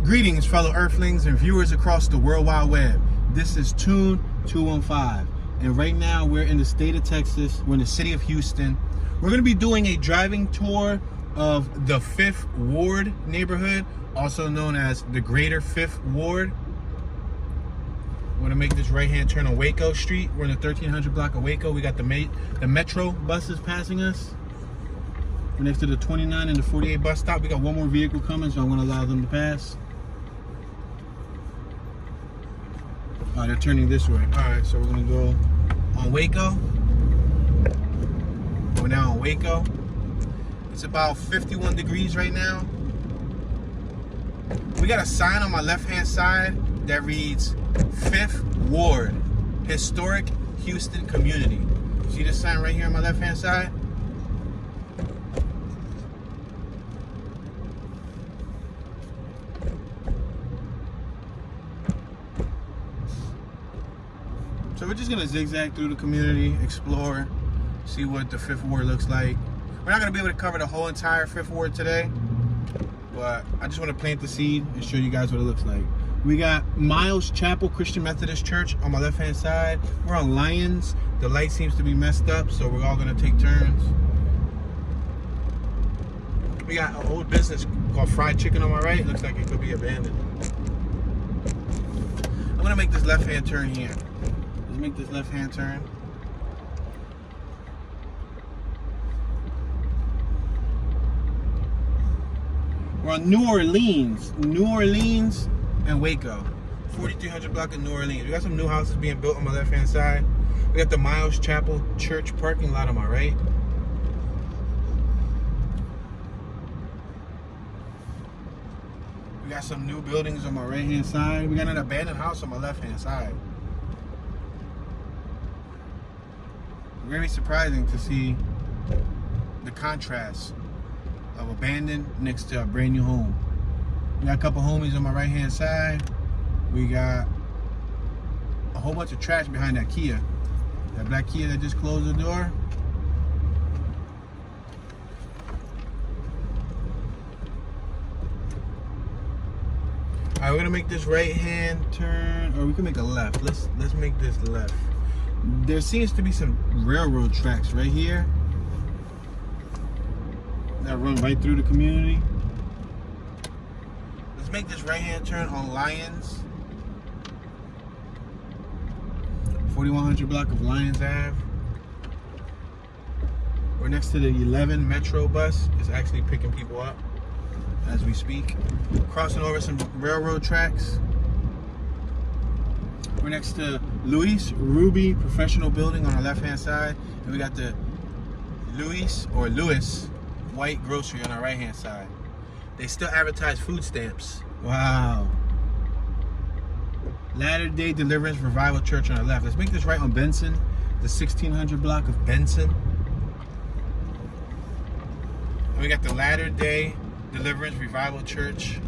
Greetings, fellow Earthlings and viewers across the World Wide Web. This is Tune 215, and right now we're in the state of Texas. We're in the city of Houston. We're going to be doing a driving tour of the 5th Ward neighborhood, also known as the Greater 5th Ward. We're going to make this right-hand turn on White Oak Street. We're in the 1300 block of Waco. We got the metro buses passing us. We're next to the 29 and the 48 bus stop. We got one more vehicle coming, so I'm going to allow them to pass. They're turning this way. Alright, so we're going to go on Waco. We're now on Waco. It's about 51 degrees right now. We got a sign on my left-hand side that reads 5th Ward, Historic Houston Community. See this sign right here on my left-hand side? So we're just gonna zigzag through the community, explore, see what the 5th Ward looks like. We're not gonna be able to cover the whole entire 5th Ward today, but I just wanna plant the seed and show you guys what it looks like. We got Miles Chapel Christian Methodist Church on my left-hand side. We're on Lyons. The light seems to be messed up, so we're all gonna take turns. We got an old business called Fried Chicken on my right. Looks like it could be abandoned. I'm gonna make this left-hand turn here. Make this left-hand turn. We're on New Orleans and Waco. 4300 block of New Orleans. We got some new houses being built on my left-hand side. We got the Miles Chapel Church parking lot on my right. We got some new buildings on my right-hand side. We got an abandoned house on my left-hand side. Very surprising to see the contrast of abandoned next to a brand new home. We got a couple homies on my right hand side. We got a whole bunch of trash behind that Kia. That black Kia that just closed the door. Alright, we're gonna make this right hand turn, or we can make a left. Let's make this left. There seems to be some railroad tracks right here that run right through the community. Let's make this right-hand turn on Lyons. 4100 block of Lyons Ave. We're next to the 11 Metro bus. It's actually picking people up as we speak. Crossing over some railroad tracks. We're next to Luis Ruby Professional Building on our left-hand side, and we got the Lewis White Grocery on our right-hand side. They still advertise food stamps. Wow. Latter-day Deliverance Revival Church on our left. Let's make this right on Benson, the 1600 block of Benson. And we got the Latter-day Deliverance Revival Church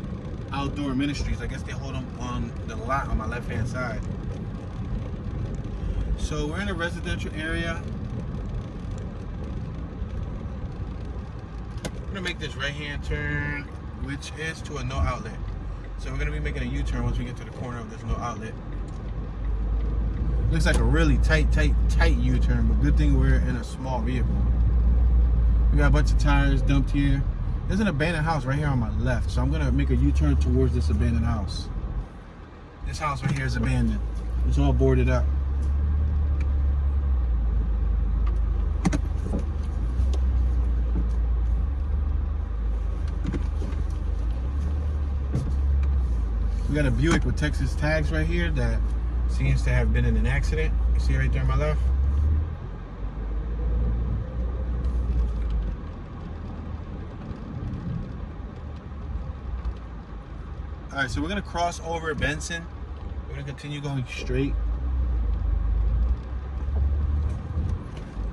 Outdoor Ministries. I guess they hold them on the lot on my left-hand side. So we're in a residential area. We're gonna make this right-hand turn, which is to a no outlet. So we're gonna be making a U-turn once we get to the corner of this no outlet. Looks like a really tight U-turn, but good thing we're in a small vehicle. We got a bunch of tires dumped here. There's an abandoned house right here on my left, so I'm gonna make a U-turn towards this abandoned house. This house right here is abandoned. It's all boarded up. We got a Buick with Texas tags right here that seems to have been in an accident. You see right there on my left? Alright, so we're going to cross over Benson. We're going to continue going straight.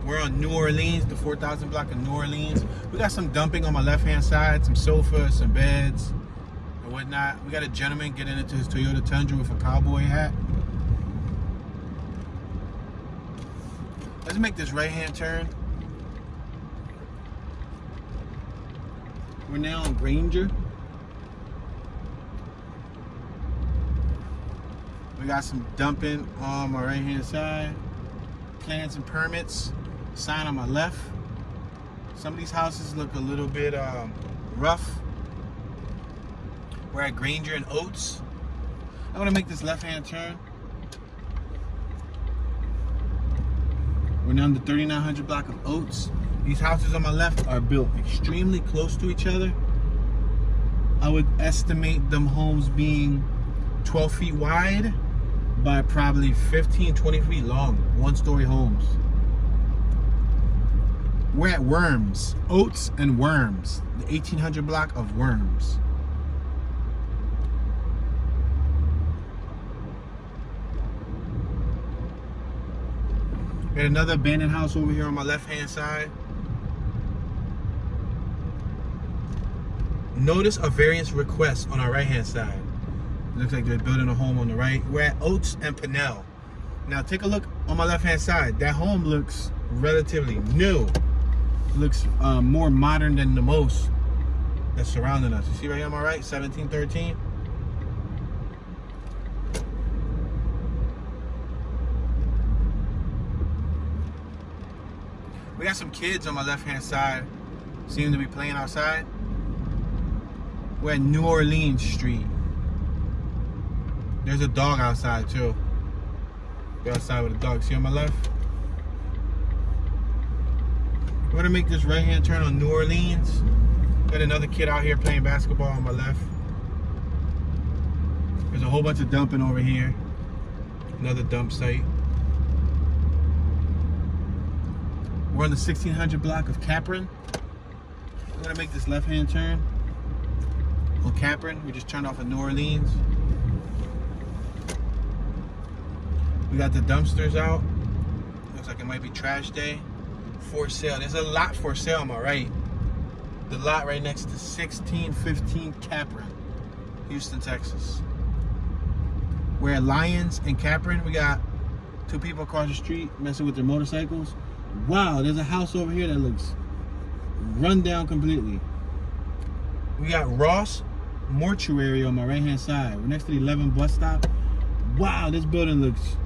We're on New Orleans, the 4000 block of New Orleans. We got some dumping on my left-hand side, some sofas, some beds, and whatnot. We got a gentleman getting into his Toyota Tundra with a cowboy hat. Let's make this right-hand turn. We're now on Granger. We got some dumping on my right hand side. Plans and permits. Sign on my left. Some of these houses look a little bit rough. We're at Granger and Oats. I'm gonna make this left-hand turn. We're now in the 3900 block of Oats. These houses on my left are built extremely close to each other. I would estimate them homes being 12 feet wide by probably 15, 20 feet long. One-story homes. We're at Worms. Oats and Worms. The 1800 block of Worms. We got another abandoned house over here on my left-hand side. Notice a variance request on our right-hand side. Looks like they're building a home on the right. We're at Oats and Pinnell. Now take a look on my left-hand side. That home looks relatively new. Looks more modern than the most that's surrounding us. You see right here on my right, 1713. We got some kids on my left-hand side. Seem to be playing outside. We're at New Orleans Street. There's a dog outside too. We're outside with a dog. See on my left? We're gonna make this right-hand turn on New Orleans. Got another kid out here playing basketball on my left. There's a whole bunch of dumping over here. Another dump site. We're on the 1600 block of Capron. We're gonna make this left-hand turn on Capron. We just turned off of New Orleans. We got the dumpsters out. Looks like it might be trash day. For sale. There's a lot for sale on my right. The lot right next to 1615 Capron, Houston, Texas. We're at Lyons and Capron. We got two people across the street messing with their motorcycles. Wow, there's a house over here that looks run down completely. We got Ross Mortuary on my right-hand side. We're next to the 11 bus stop. Wow, this building looks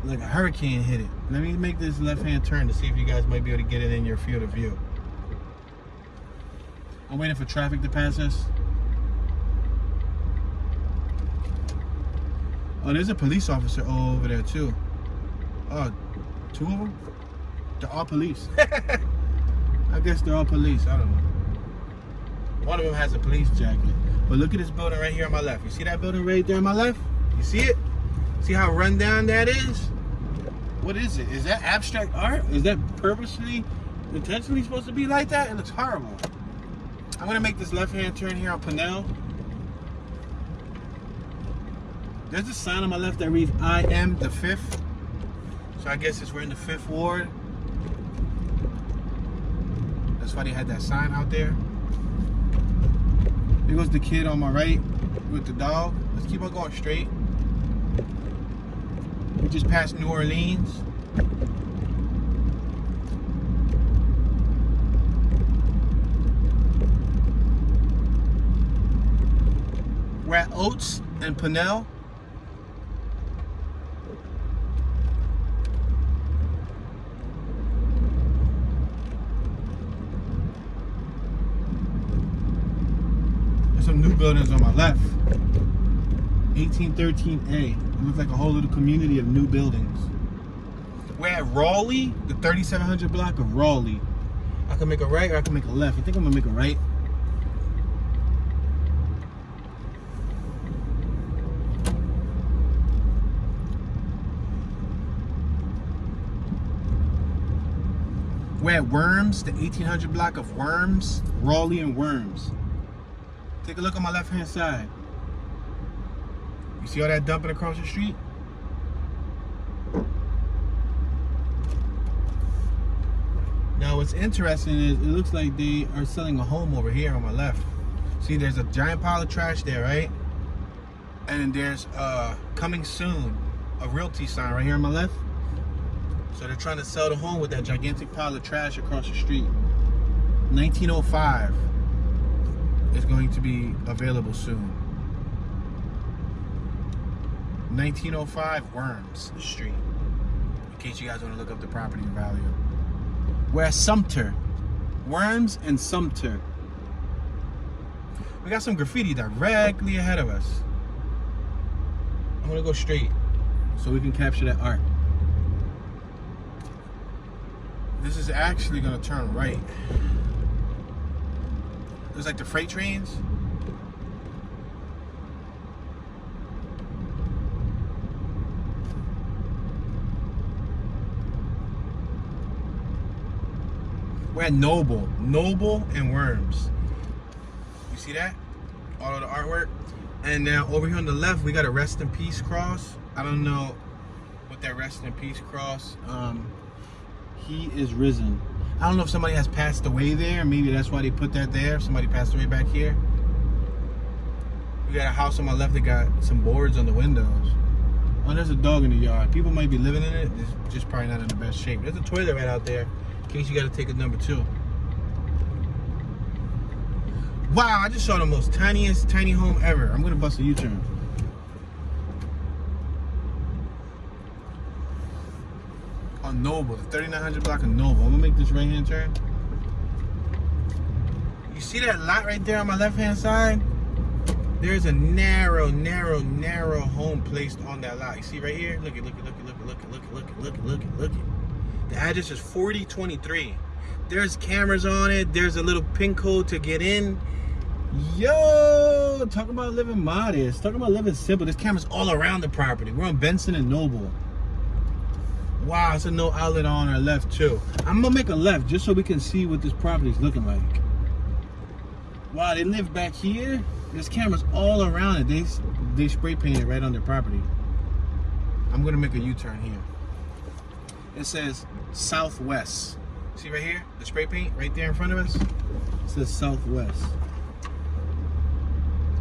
like a hurricane hit it. Let me make this left-hand turn to see if you guys might be able to get it in your field of view. I'm waiting for traffic to pass us. Oh, there's a police officer over there too. Oh, two of them? They're all police. I guess they're all police. I don't know. One of them has a police jacket. But look at this building right here on my left. You see that building right there on my left? You see it? See how run down that is? What is it? Is that abstract art? Is that purposely, intentionally supposed to be like that? It looks horrible. I'm gonna make this left-hand turn here on Pinnell. There's a sign on my left that reads, I am the 5th. So I guess we're in the 5th ward. That's why they had that sign out there. There goes the kid on my right with the dog. Let's keep on going straight. We just passed New Orleans. We're at Oats and Pinnell. There's some new buildings on my left. 1813A. It looks like a whole little community of new buildings. We're at Raleigh, the 3700 block of Raleigh. I can make a right or I can make a left. I think I'm gonna make a right. We're at Worms, the 1800 block of Worms, Raleigh and Worms. Take a look on my left-hand side. You see all that dumping across the street? Now what's interesting is it looks like they are selling a home over here on my left. See, there's a giant pile of trash there, right? And there's coming soon, a realty sign right here on my left. So they're trying to sell the home with that gigantic pile of trash across the street. 1905 is going to be available soon. 1905 Worms Street. In case you guys want to look up the property value. We're at Sumter. Worms and Sumter. We got some graffiti directly ahead of us. I'm gonna go straight so we can capture that art. This is actually gonna turn right. There's like the freight trains. We're at Noble and Worms. You see that? All of the artwork. And now over here on the left, we got a rest in peace cross. I don't know what that rest in peace cross. He is risen. I don't know if somebody has passed away there. Maybe that's why they put that there. Somebody passed away back here. We got a house on my left that got some boards on the windows. Oh, there's a dog in the yard. People might be living in it. It's just probably not in the best shape. There's a toilet right out there in case you got to take a number 2. Wow, I just saw the most tiniest tiny home ever. I'm going to bust a U-turn. On Noble, the 3900 block of Noble. I'm going to make this right-hand turn. You see that lot right there on my left-hand side? There's a narrow home placed on that lot. You see right here? Look it. The address is 4023. There's cameras on it. There's a little pin code to get in. Yo, talk about living modest. Talk about living simple. There's cameras all around the property. We're on Benson and Noble. Wow, it's a no outlet on our left too. I'm gonna make a left just so we can see what this property is looking like. Wow, they live back here. There's cameras all around it. They spray painted right on their property. I'm gonna make a U-turn here. It says Southwest. See right here? The spray paint right there in front of us? It says Southwest.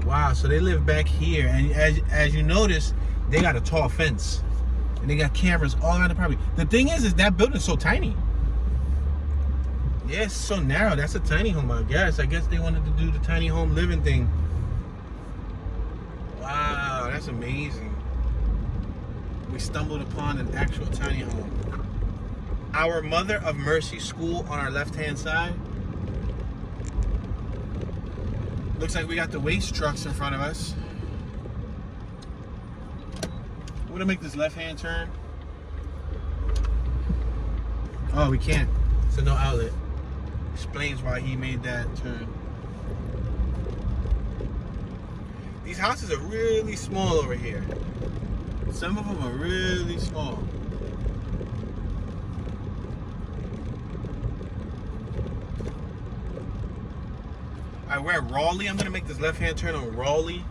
Wow, so they live back here. And as you notice, they got a tall fence. And they got cameras all around the property. The thing is that building's so tiny. Yeah, it's so narrow. That's a tiny home, I guess. I guess they wanted to do the tiny home living thing. Wow, that's amazing. We stumbled upon an actual tiny home. Our Mother of Mercy School on our left-hand side. Looks like we got the waste trucks in front of us. We're gonna make this left-hand turn. Oh, we can't. It's a no outlet. Explains why he made that turn. These houses are really small over here. Some of them are really small. Alright, we're at Raleigh. I'm gonna make this left-hand turn on Raleigh.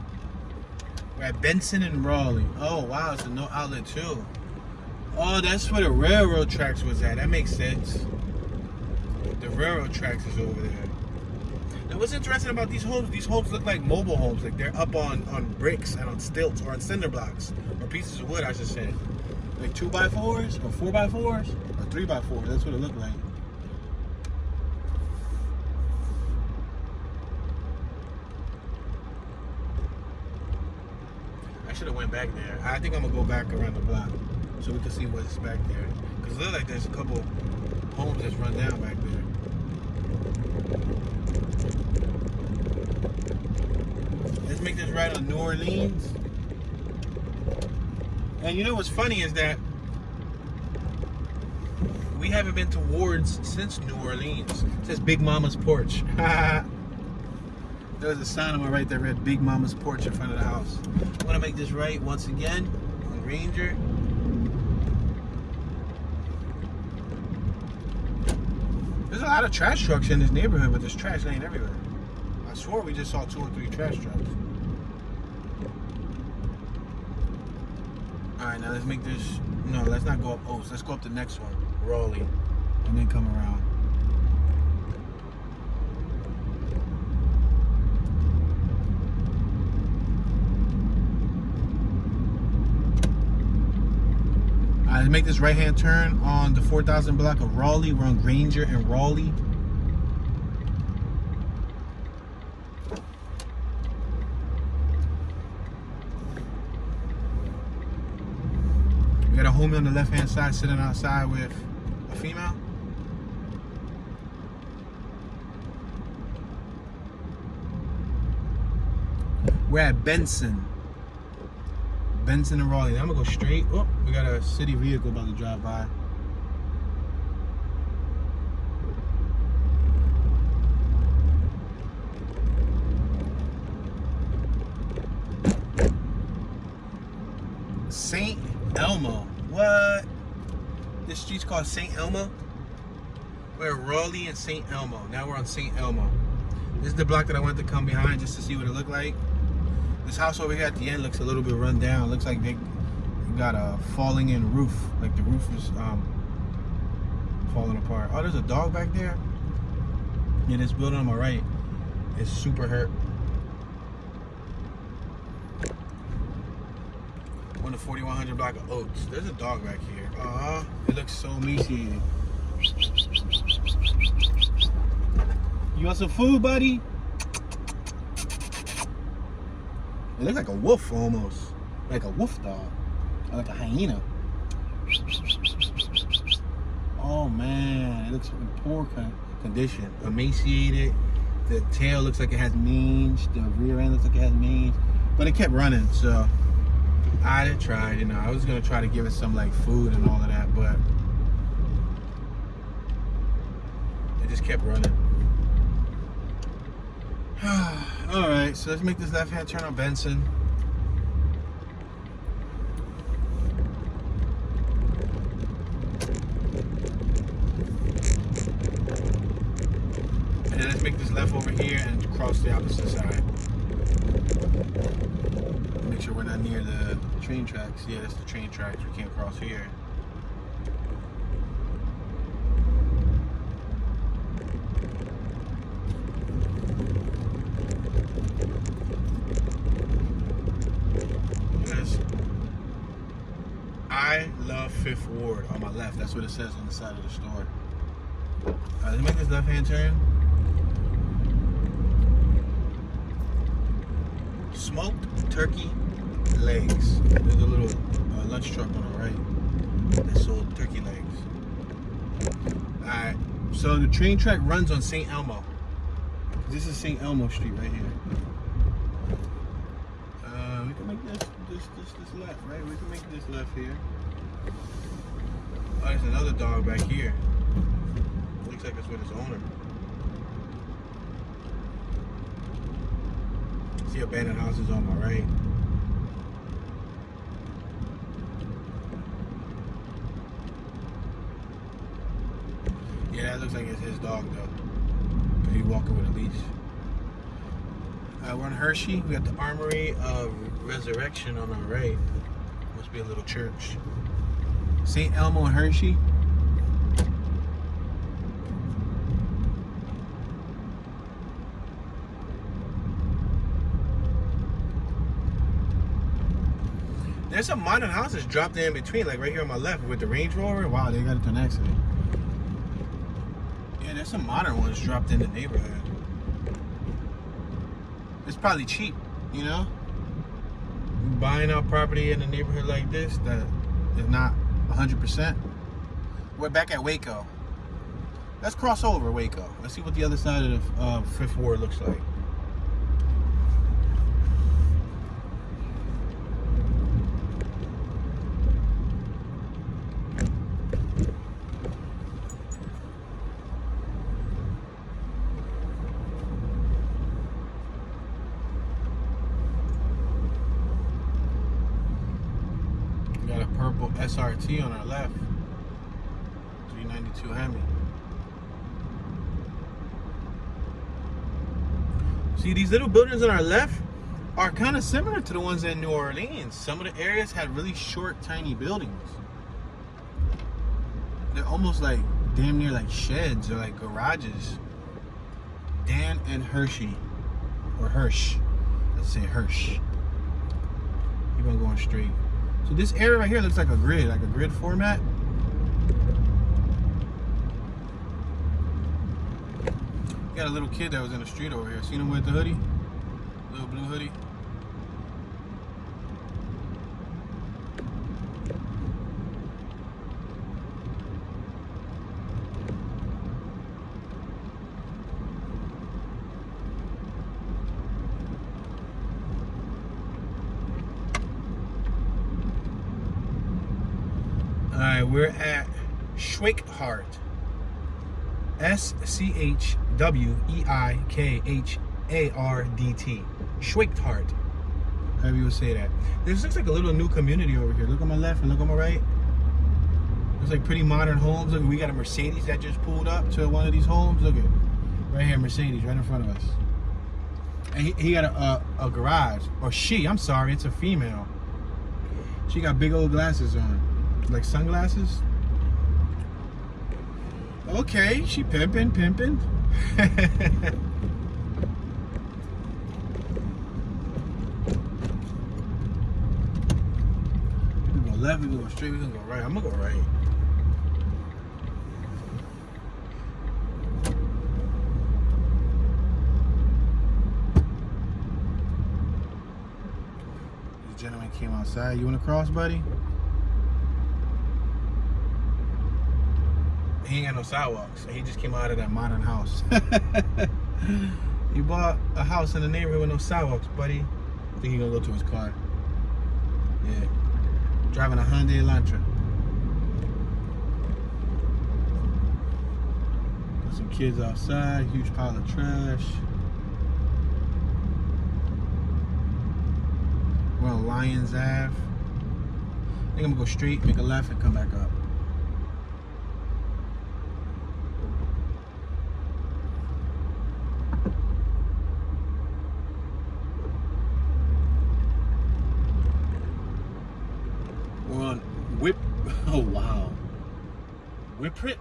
We're at Benson and Raleigh. Oh wow, it's a no outlet too. Oh, that's where the railroad tracks was at. That makes sense. The railroad tracks is over there. Now what's interesting about these homes look like mobile homes. Like they're up on bricks and on stilts or on cinder blocks. Or pieces of wood, I should say. Like 2x4s or 4x4s or 3x4s. That's what it looked like. I should have went back there. I think I'm gonna go back around the block so we can see what's back there. Cause it looks like there's a couple homes that's run down back there. Let's make this right on New Orleans. And you know what's funny is that we haven't been to Wards since New Orleans. It says Big Mama's Porch. There was a sign on my right that read Big Mama's Porch in front of the house. I'm gonna make this right once again on Granger. There's a lot of trash trucks in this neighborhood, but there's trash laying everywhere. I swore we just saw 2 or 3 trash trucks. Alright, now let's make this, no, let's not go up Oats. Let's go up the next one, Raleigh, and then come around. Let's make this right-hand turn on the 4000 block of Raleigh. We're on Granger and Raleigh. got a homie on the left-hand side sitting outside with a female. We're at Benson and Raleigh. I'm gonna go straight. Oh, we got a city vehicle about to drive by. St. Elmo. What? This street's called St. Elmo? We're at Raleigh and St. Elmo. Now we're on St. Elmo. This is the block that I wanted to come behind just to see what it looked like. This house over here at the end looks a little bit run down. Looks like they got a falling in roof. Like the roof is falling apart. Oh, there's a dog back there. Yeah, this building on my right is super hurt. On the 4100 block of Oats. There's a dog back here. It looks so emaciated. You want some food, buddy? It looks like a wolf almost. Like a wolf dog. Or like a hyena. Oh man, it looks in poor condition. Emaciated. The tail looks like it has mange. The rear end looks like it has mange. But it kept running, so I tried, you know. I was gonna try to give it some like food and all of that, but it just kept running. Alright, so let's make this left hand turn on Benson. And then let's make this left over here and cross the opposite side. Make sure we're not near the train tracks. Yeah, that's the train tracks. We can't cross here. I love Fifth Ward on my left. That's what it says on the side of the store. Let's make this left-hand turn. Smoked turkey legs. There's a little lunch truck on the right that sold turkey legs. Alright, so the train track runs on St. Elmo. This is St. Elmo Street right here. We can make this left, right? We can make this left here. Oh, there's another dog back here. Looks like it's with his owner. See abandoned houses on my right. Yeah, that looks like it's his dog though. He's walking with a leash. We're on Hershey. We got the Armory of Resurrection on our right. Must be a little church. St. Elmo and Hershey. There's some modern houses dropped in between, like right here on my left with the Range Rover. Wow, they got into an accident. Yeah, there's some modern ones dropped in the neighborhood. It's probably cheap, you know? Buying out property in a neighborhood like this that is not 100%. We're back at Waco. Let's cross over Waco. Let's see what the other side of Fifth Ward looks like. Purple SRT on our left. 392 Hemi. See, these little buildings on our left are kind of similar to the ones in New Orleans. Some of the areas had really short, tiny buildings. They're almost like damn near like sheds or like garages. Dan and Hershey. Or Hirsch. Let's say Hirsch. Keep on going straight. So this area right here looks like a grid format. Got a little kid that was in the street over here. Seen him with the hoodie? Little blue hoodie. Alright, we're at Schweikhardt. Schweikhardt. Schweikhardt. However you would say that. This looks like a little new community over here. Look on my left and look on my right. There's like pretty modern homes. Look, we got a Mercedes that just pulled up to one of these homes. Look at right here, Mercedes, right in front of us. And he got a garage. Or she, I'm sorry, it's a female. She got big old glasses on. Like sunglasses. Okay, she pimping. We can go left, we can go straight, we can go right. I'm gonna go right. This gentleman came outside. You wanna cross, buddy? He ain't got no sidewalks. He just came out of that modern house. He bought a house in the neighborhood with no sidewalks, buddy. I think he gonna go to his car. Yeah. Driving a Hyundai Elantra. Got some kids outside, huge pile of trash. We're on Lyons Ave. I think I'm gonna go straight, make a left, and come back up. Oh wow. Whippret.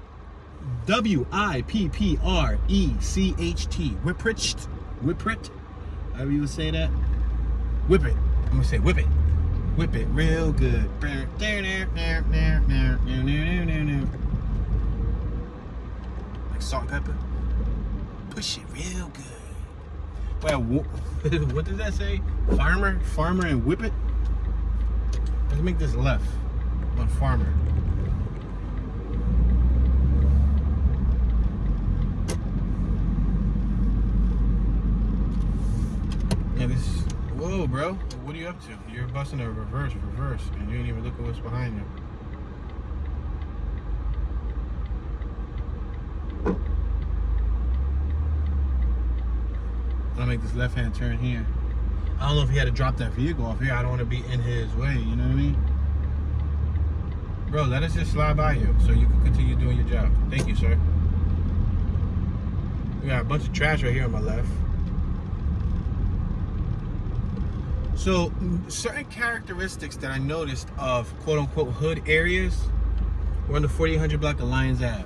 Wipprecht. Whippret. However you would say that. Whip it. I'm gonna say whip it. Whip it real good. Like salt and pepper. Push it real good. Well, what does that say? Farmer and whip it. Let's make this left. On Farmer. Yeah, this. Whoa, bro. What are you up to? You're busting a reverse, and you ain't even looking what's behind you. I'll make this left-hand turn here. I don't know if he had to drop that vehicle off here. I don't want to be in his way. You know what I mean? Bro, let us just slide by you so you can continue doing your job. Thank you, sir. We got a bunch of trash right here on my left. So, certain characteristics that I noticed of quote-unquote hood areas. We're on the 4800 block of Lyons Ave.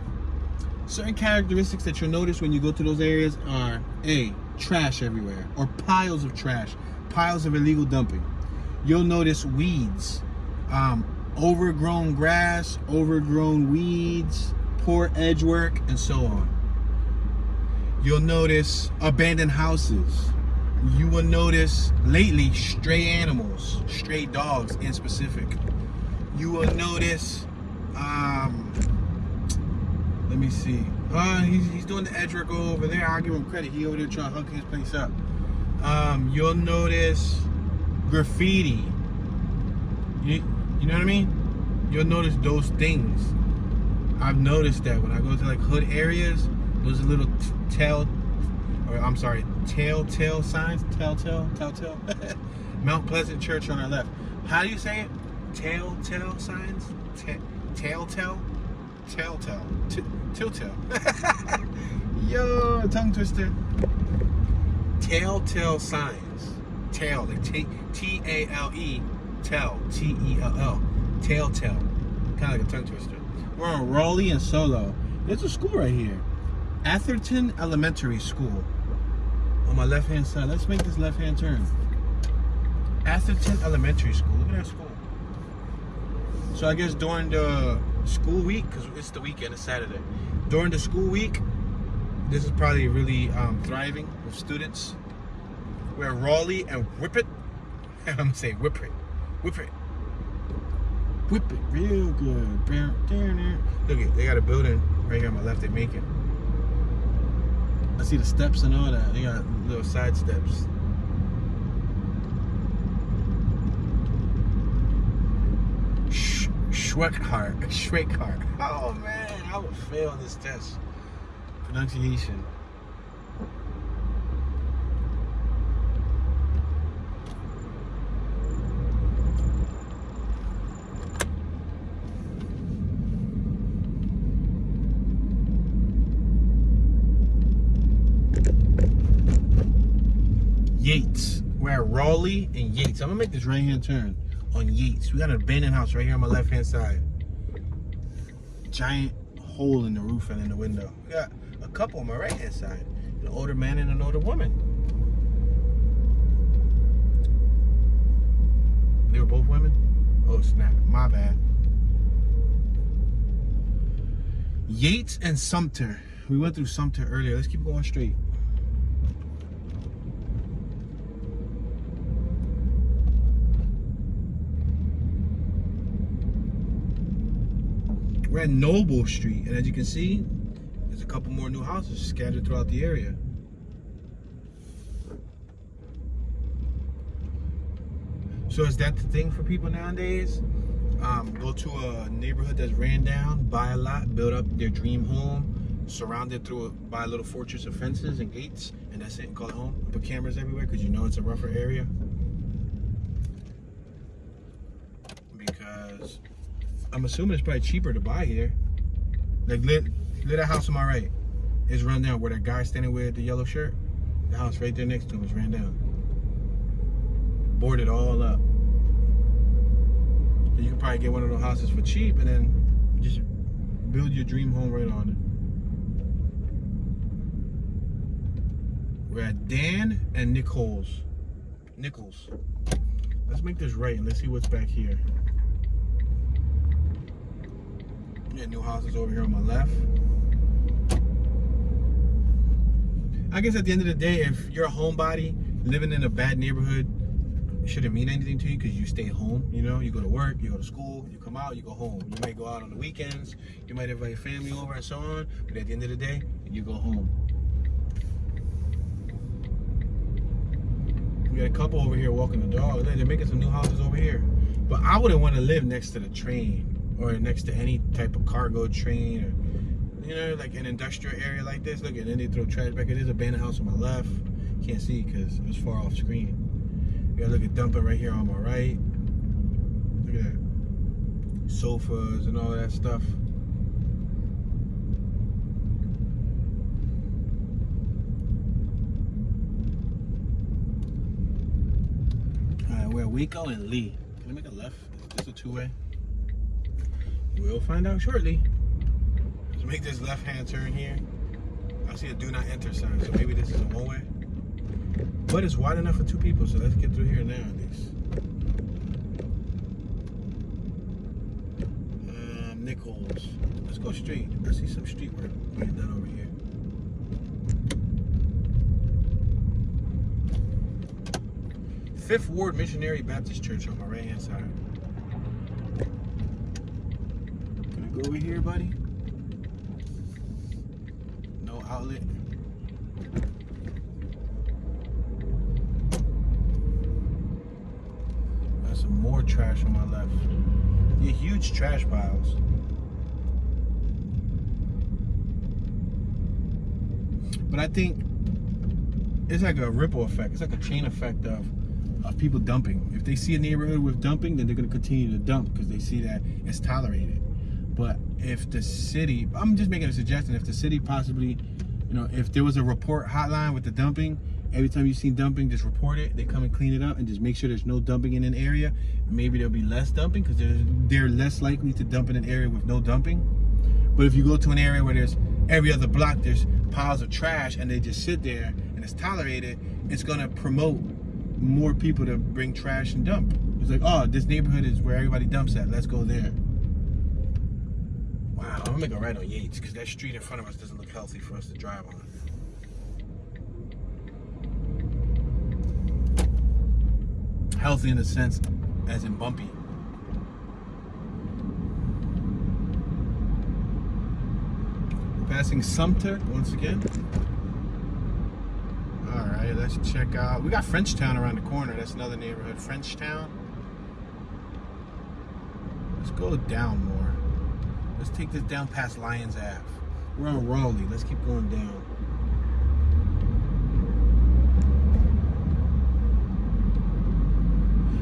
Certain characteristics that you'll notice when you go to those areas are A, trash everywhere, or piles of trash, piles of illegal dumping. You'll notice weeds, overgrown grass, overgrown weeds, poor edge work, and so on. You'll notice abandoned houses. You will notice lately stray animals, stray dogs in specific. You will notice, let me see. He's doing the edge work over there. I'll give him credit. He over there trying to hook his place up. You'll notice graffiti. You know what I mean? You'll notice those things. I've noticed that when I go to like hood areas, those little telltale signs. Telltale. Mount Pleasant Church on our left. How do you say it? Telltale signs? Telltale. Yo, tongue twister. Telltale signs. Tell, like T-A-L-E. Tell, T-E-L-L. Telltale. Kind of like a tongue twister. We're on Raleigh and Solo. There's a school right here. Atherton Elementary School. On my left-hand side. Let's make this left-hand turn. Atherton Elementary School. Look at that school. So I guess during the school week, because it's the weekend, it's Saturday. During the school week, this is probably really thriving with students. We're in Raleigh and Whippet. I'm going to say Whippet. Whip it real good. Look at, they got a building right here on my left. They make it. I see the steps and all that. They got little side steps. Schweikart. Oh man, I would fail on this test. Pronunciation. Yates. We're at Raleigh and Yates. I'm gonna make this right hand turn on Yates. We got an abandoned house right here on my left hand side. Giant hole in the roof and in the window. We got a couple on my right hand side. An older man and an older woman. They were both women? Oh snap, my bad. Yates and Sumter. We went through Sumter earlier. Let's keep going straight. We're at Noble Street, and as you can see, there's a couple more new houses scattered throughout the area. So is that the thing for people nowadays? Go to a neighborhood that's ran down, buy a lot, build up their dream home, surrounded by a little fortress of fences and gates, and that's it, and call it home. Put cameras everywhere because you know it's a rougher area. Because I'm assuming it's probably cheaper to buy here. Like, that house on my right is run down where that guy standing with the yellow shirt. The house right there next to him is ran down. Boarded all up. So you can probably get one of those houses for cheap and then just build your dream home right on it. We're at Dan and Nichols. Let's make this right and let's see what's back here. Yeah, new houses over here on my left. I guess at the end of the day, if you're a homebody living in a bad neighborhood, it shouldn't mean anything to you because you stay home. You know, you go to work, you go to school, you come out, you go home. You might go out on the weekends, you might invite family over and so on, but at the end of the day, you go home. We got a couple over here walking the dog. They're making some new houses over here. But I wouldn't want to live next to the train or next to any type of cargo train or, you know, like an industrial area like this. Look, and then they throw trash back. There's a abandoned house on my left. Can't see because it was far off screen. You gotta look at dumping right here on my right. Look at that. Sofas and all that stuff. Alright, we're at Waco and Lee. Can I make a left? Is this a two-way? We'll find out shortly. Let's make this left-hand turn here. I see a do not enter sign, so maybe this is a one-way. But it's wide enough for two people, so let's get through here now at least. Nichols. Let's go straight. I see some street work being done over here. Fifth Ward Missionary Baptist Church on my right-hand side. Can I go over here, buddy? No outlet. Got some more trash on my left. Yeah, huge trash piles. But I think it's like a ripple effect. It's like a chain effect of people dumping. If they see a neighborhood with dumping, then they're going to continue to dump because they see that it's tolerated. But if the city, I'm just making a suggestion, if the city possibly, you know, if there was a report hotline with the dumping, every time you see dumping, just report it. They come and clean it up and just make sure there's no dumping in an area. Maybe there'll be less dumping because they're less likely to dump in an area with no dumping. But if you go to an area where there's every other block, there's piles of trash and they just sit there and it's tolerated, it's going to promote more people to bring trash and dump. It's like, oh, this neighborhood is where everybody dumps at. Let's go there. Wow, I'm gonna make a right on Yates because that street in front of us doesn't look healthy for us to drive on. Healthy in the sense as in bumpy. Passing Sumter once again. Alright, let's check out. We got Frenchtown around the corner. That's another neighborhood. Frenchtown. Let's go down more. Let's take this down past Lions Ave. We're on Raleigh. Let's keep going down.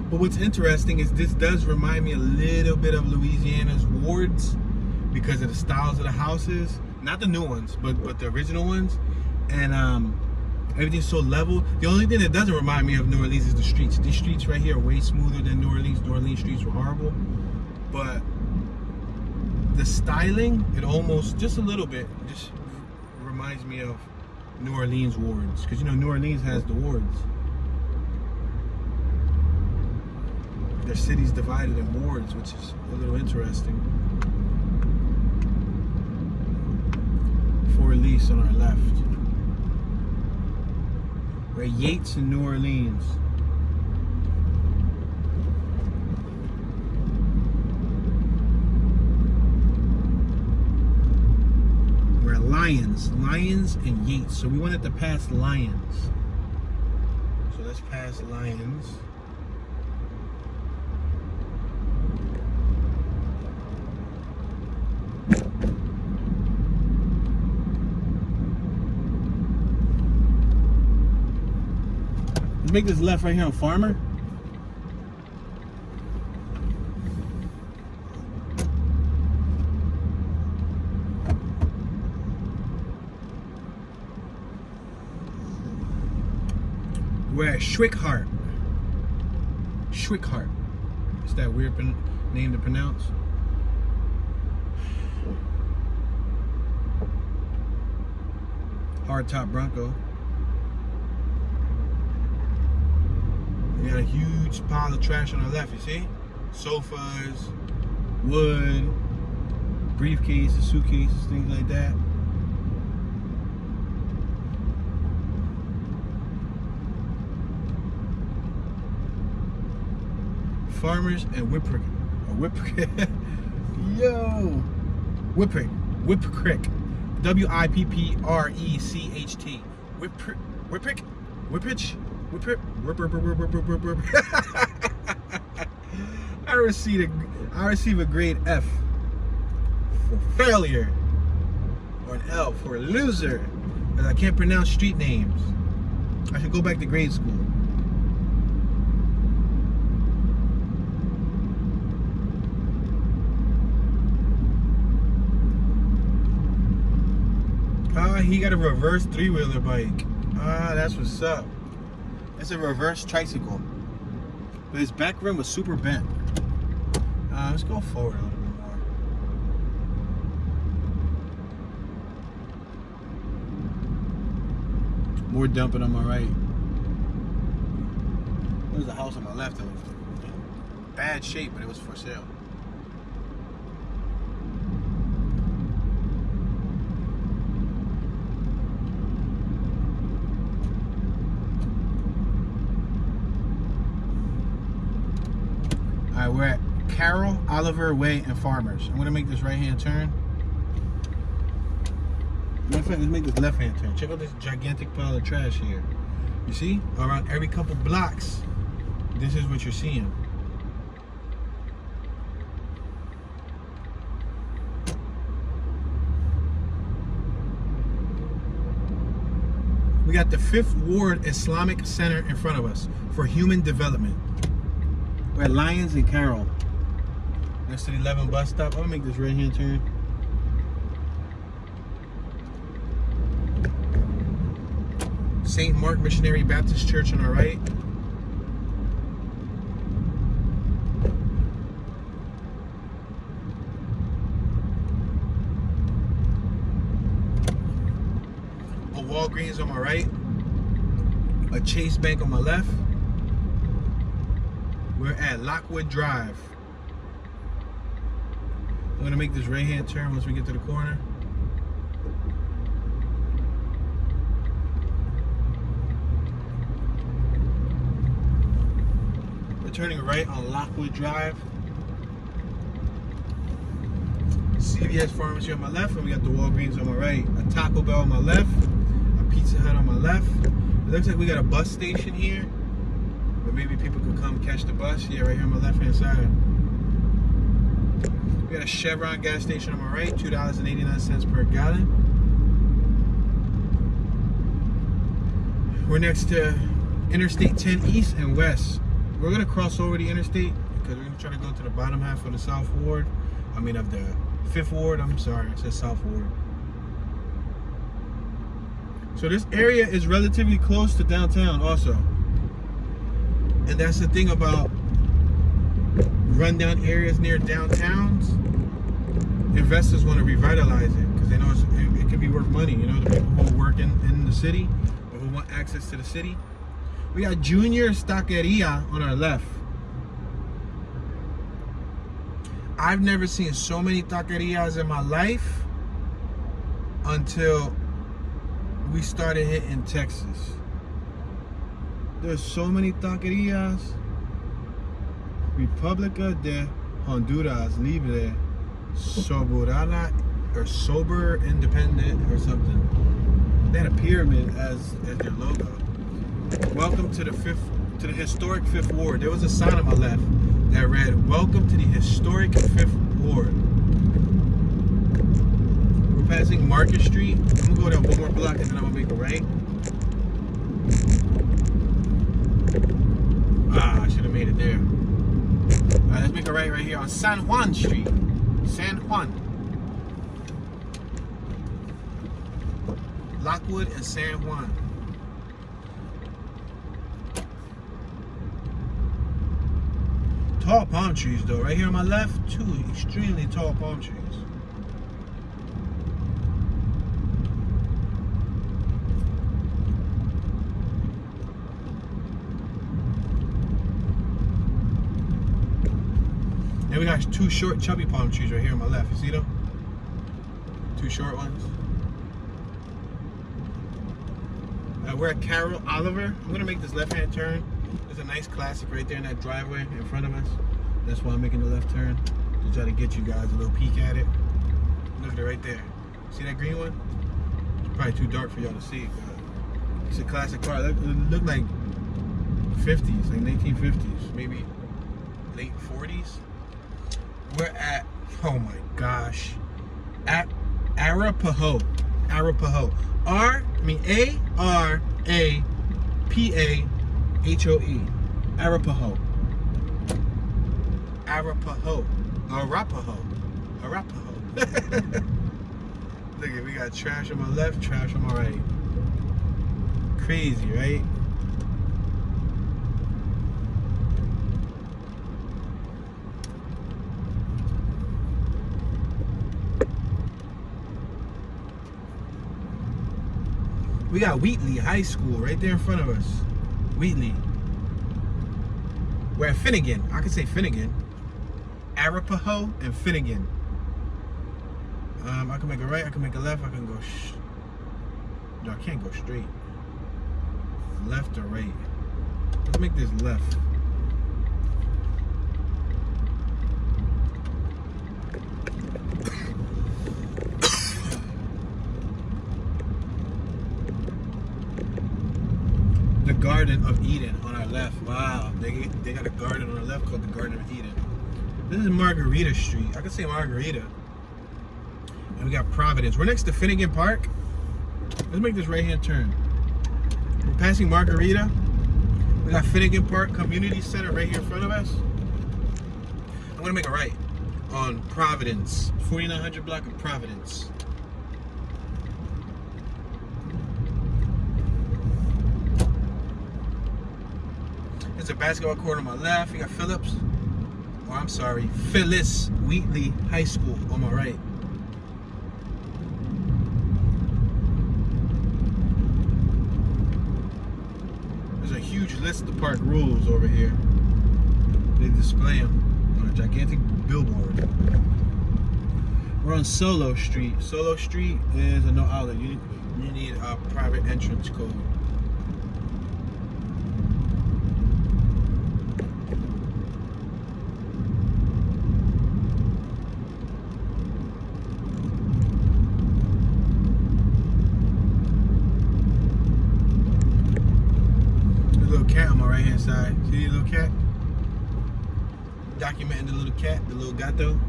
But what's interesting is this does remind me a little bit of Louisiana's wards because of the styles of the houses. Not the new ones, but the original ones. And everything's so level. The only thing that doesn't remind me of New Orleans is the streets. These streets right here are way smoother than New Orleans. New Orleans streets were horrible. But the styling, it almost, just a little bit, just reminds me of New Orleans wards. Because, you know, New Orleans has the wards. Their city's divided in wards, which is a little interesting. Fort Lease on our left. We're at Yates in New Orleans. We're at Lions and Yates. So we wanted to pass Lions. So let's pass Lions. Make this left right here on Farmer. We're at Schwickhart. Schwickhart. It's that weird name to pronounce. Hardtop Bronco. We got a huge pile of trash on our left, you see? Sofas, wood, briefcases, suitcases, things like that. Farmers and Whipprick. Yo! Whipprick. WIPPRECHT. Whipprick. I receive a grade F for failure, or an L for a loser, because I can't pronounce street names. I should go back to grade school. He got a reverse three-wheeler bike. That's what's up. It's a reverse tricycle. But his back rim was super bent. Let's go forward a little bit more. More dumping on my right. There's a house on my left that was in bad shape, but it was for sale. We're at Carroll, Oliver Way, and Farmers. I'm gonna make this right-hand turn. Matter of fact, let's make this left-hand turn. Check out this gigantic pile of trash here. You see? Around every couple blocks, this is what you're seeing. We got the 5th Ward Islamic Center in front of us for human development. We're at Lions and Carroll. Next to the 11 bus stop. I'm gonna make this right-hand turn. St. Mark Missionary Baptist Church on our right. A Walgreens on my right. A Chase Bank on my left. We're at Lockwood Drive. I'm gonna make this right-hand turn once we get to the corner. We're turning right on Lockwood Drive. CVS Pharmacy on my left, and we got the Walgreens on my right. A Taco Bell on my left, a Pizza Hut on my left. It looks like we got a bus station here. But maybe people could come catch the bus. Yeah, right here on my left-hand side. We got a Chevron gas station on my right, $2.89 per gallon. We're next to Interstate 10 East and West. We're gonna cross over the interstate because we're gonna try to go to the bottom half of the South Ward. I mean of the 5th Ward, I'm sorry, it says South Ward. So this area is relatively close to downtown also. And that's the thing about rundown areas near downtowns. Investors want to revitalize it because they know it can be worth money. You know, the people who work in the city or who want access to the city. We got Junior's Taqueria on our left. I've never seen so many taquerias in my life until we started hitting Texas. There's so many taquerias. República de Honduras Libre Soberana or Sober Independent or something. They had a pyramid as their logo. Welcome to the historic 5th Ward. There was a sign on my left that read, "Welcome to the historic 5th Ward." We're passing Market Street. I'm gonna go down one more block and then I'm gonna make a right. I should have made it there. Alright, let's make a right here on San Juan Street. San Juan. Lockwood and San Juan. Tall palm trees though. Right here on my left, 2 extremely tall palm trees. And we got 2 short chubby palm trees right here on my left. You see them? 2 short ones. We're at Carol Oliver. I'm gonna make this left-hand turn. There's a nice classic right there in that driveway in front of us. That's why I'm making the left turn, to try to get you guys a little peek at it. Look at it right there. See that green one? It's probably too dark for y'all to see, but it's a classic car. It looked like 50s, like 1950s, maybe late 40s. We're at, oh my gosh, at Arapahoe. Arapahoe. A-R-A-P-A-H-O-E. Arapahoe. Arapahoe. Arapahoe. Arapahoe. Look at, we got trash on my left, trash on my right. Crazy, right? We got Wheatley High School right there in front of us. Wheatley. We're at Finnegan. I can say Finnegan. Arapahoe and Finnegan. I can make a right, I can make a left, I can go no, I can't go straight. Left or right. Let's make this left. The Garden of Eden on our left. Wow, they got a garden on our left called the Garden of Eden. This is Margarita Street. I can say Margarita. And we got Providence. We're next to Finnegan Park. Let's make this right-hand turn. We're passing Margarita. We got Finnegan Park Community Center right here in front of us. I'm gonna make a right on Providence, 4900 block of Providence. There's a basketball court on my left. We got Phillips. Oh, I'm sorry, Phyllis Wheatley High School on my right. There's a huge list of park rules over here. They display them on a gigantic billboard. We're on Solo Street. Solo Street is a no outlet. You need a private entrance code. Side. See the little cat? Documenting the little cat, the little gato.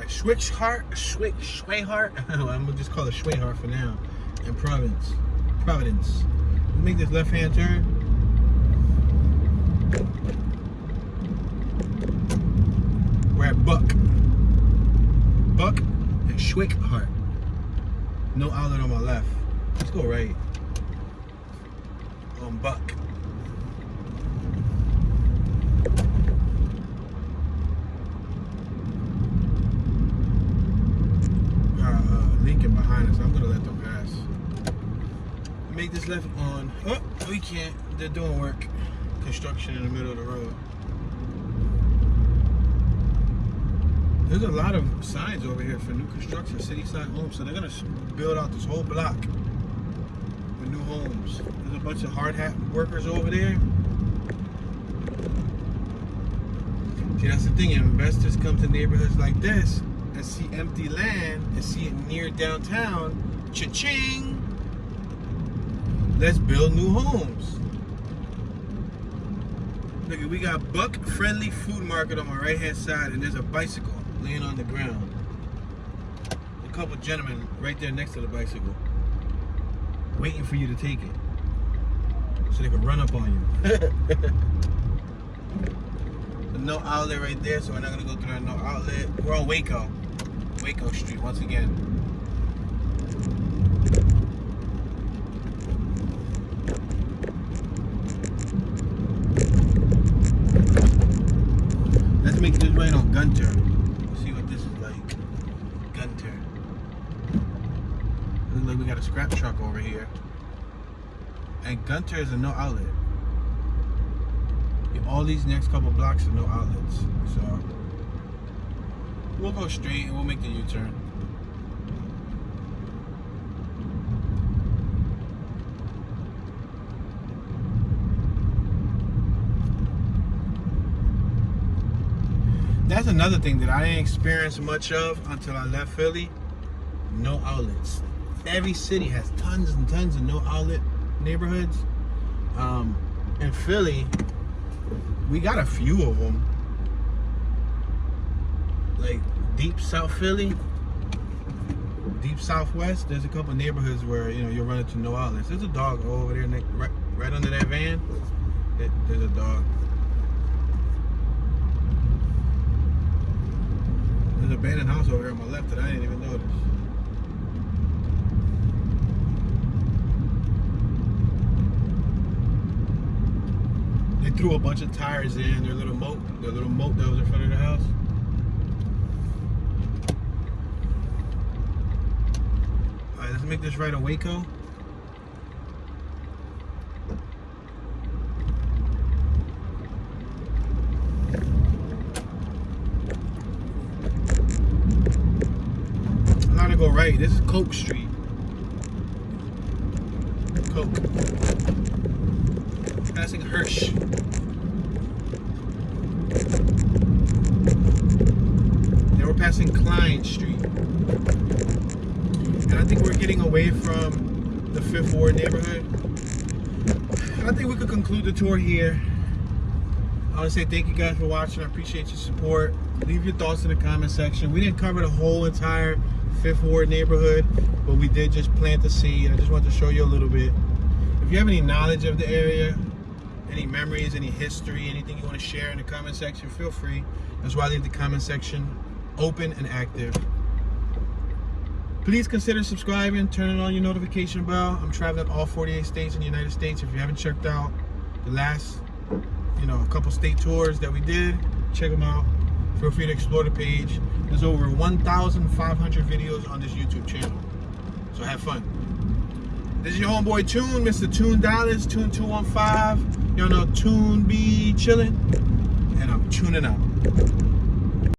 Alright, Schweighart. I'm gonna just call it Schweighart for now. And Providence. Let's make this left-hand turn. We're at Buck and Schweighart. No outlet on my left. Let's go right on Buck. Lincoln behind us. I'm gonna let them pass. Make this left on. Oh, we can't. They're doing work. Construction in the middle of the road. There's a lot of signs over here for new construction, city side homes. So they're gonna build out this whole block with new homes. There's a bunch of hard hat workers over there. See, that's the thing. Investors come to neighborhoods like this and see empty land and see it near downtown. Cha-ching! Let's build new homes. Look, we got Buck Friendly Food Market on my right hand side, and there's a bicycle laying on the ground. A couple gentlemen right there next to the bicycle, waiting for you to take it, so they can run up on you. No outlet right there, so we're not gonna go through that no outlet. We're on Waco Street once again. Let's make this right on Gunter. See what this is like. Gunter. Looks like we got a scrap truck over here. And Gunter is a no outlet. All these next couple blocks are no outlets. So we'll go straight and we'll make the U-turn. That's another thing that I didn't experience much of until I left Philly. No outlets. Every city has tons and tons of no outlet neighborhoods. In Philly, we got a few of them. Like deep South Philly, deep Southwest, there's a couple neighborhoods where you'll run into no outlets. There's a dog over there, right under that van. There's a dog. There's an abandoned house over here on my left that I didn't even notice. They threw a bunch of tires in their little moat that was in front of the house. Alright, let's make this right on Waco. I'm not gonna go right. This is Coke Street. Coke. Passing Hirsch. Then we're passing Klein Street. And I think we're getting away from the 5th Ward neighborhood. I think we could conclude the tour here. I want to say thank you guys for watching. I appreciate your support. Leave your thoughts in the comment section. We didn't cover the whole entire 5th Ward neighborhood, but we did just plant the seed. I just wanted to show you a little bit. If you have any knowledge of the area, any memories, any history, anything you want to share in the comment section, feel free. That's why I leave the comment section open and active. Please consider subscribing, turning on your notification bell. I'm traveling all 48 states in the United States. If you haven't checked out the last, a couple state tours that we did, check them out. Feel free to explore the page. There's over 1,500 videos on this YouTube channel. So have fun. This is your homeboy Tune, Mr. Tune Dallas, Tune 215. Y'all know Tune be chillin', and I'm tuning out.